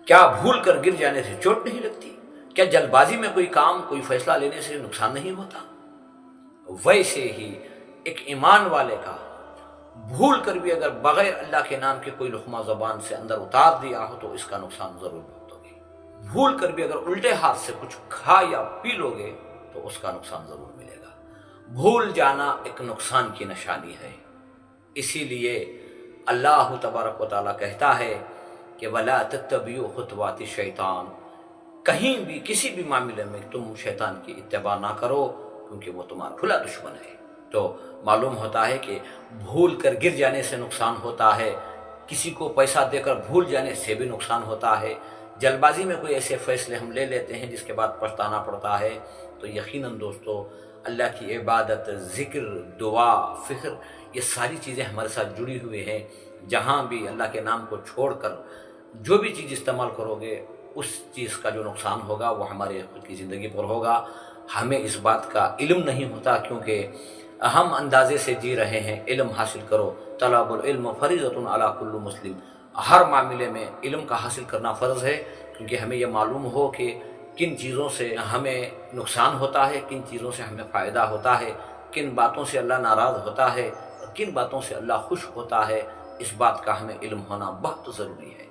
کیا بھول کر گر جانے سے چوٹ نہیں لگتی؟ کیا جلد بازی میں کوئی کام، کوئی فیصلہ لینے سے نقصان نہیں ہوتا؟ ویسے ہی ایک ایمان والے کا بھول کر بھی اگر بغیر اللہ کے نام کے کوئی لقمہ زبان سے اندر اتار دیا ہو تو اس کا نقصان ضرور بھگتو گے۔ بھول کر بھی اگر الٹے ہاتھ سے کچھ کھا یا پی لو گے تو اس کا نقصان ضرور ملے گا۔ بھول جانا ایک نقصان کی نشانی ہے۔ اسی لیے اللہ تبارک و تعالیٰ کہتا ہے کہ وَلَا تَتَّبِعُوا خُطُوَاتِ الشَّيْطَانِ، کہیں بھی کسی بھی معاملے میں تم شیطان کی اتباع نہ کرو، کیونکہ وہ تمہارا کھلا دشمن ہے۔ تو معلوم ہوتا ہے کہ بھول کر گر جانے سے نقصان ہوتا ہے، کسی کو پیسہ دے کر بھول جانے سے بھی نقصان ہوتا ہے، جلد بازی میں کوئی ایسے فیصلے ہم لے لیتے ہیں جس کے بعد پچھتانا پڑتا ہے۔ تو یقیناً دوستو، اللہ کی عبادت، ذکر، دعا، فکر، یہ ساری چیزیں ہمارے ساتھ جڑی ہوئی ہیں۔ جہاں بھی اللہ کے نام کو چھوڑ کر جو بھی چیز استعمال کرو گے، اس چیز کا جو نقصان ہوگا وہ ہمارے خود کی زندگی پر ہوگا۔ ہمیں اس بات کا علم نہیں ہوتا، کیونکہ ہم اندازے سے جی رہے ہیں۔ علم حاصل کرو، طلب العلم فریضۃ علی کل مسلم، ہر معاملے میں علم کا حاصل کرنا فرض ہے، کیونکہ ہمیں یہ معلوم ہو کہ کن چیزوں سے ہمیں نقصان ہوتا ہے، کن چیزوں سے ہمیں فائدہ ہوتا ہے، کن باتوں سے اللہ ناراض ہوتا ہے اور کن باتوں سے اللہ خوش ہوتا ہے۔ اس بات کا ہمیں علم ہونا بہت ضروری ہے۔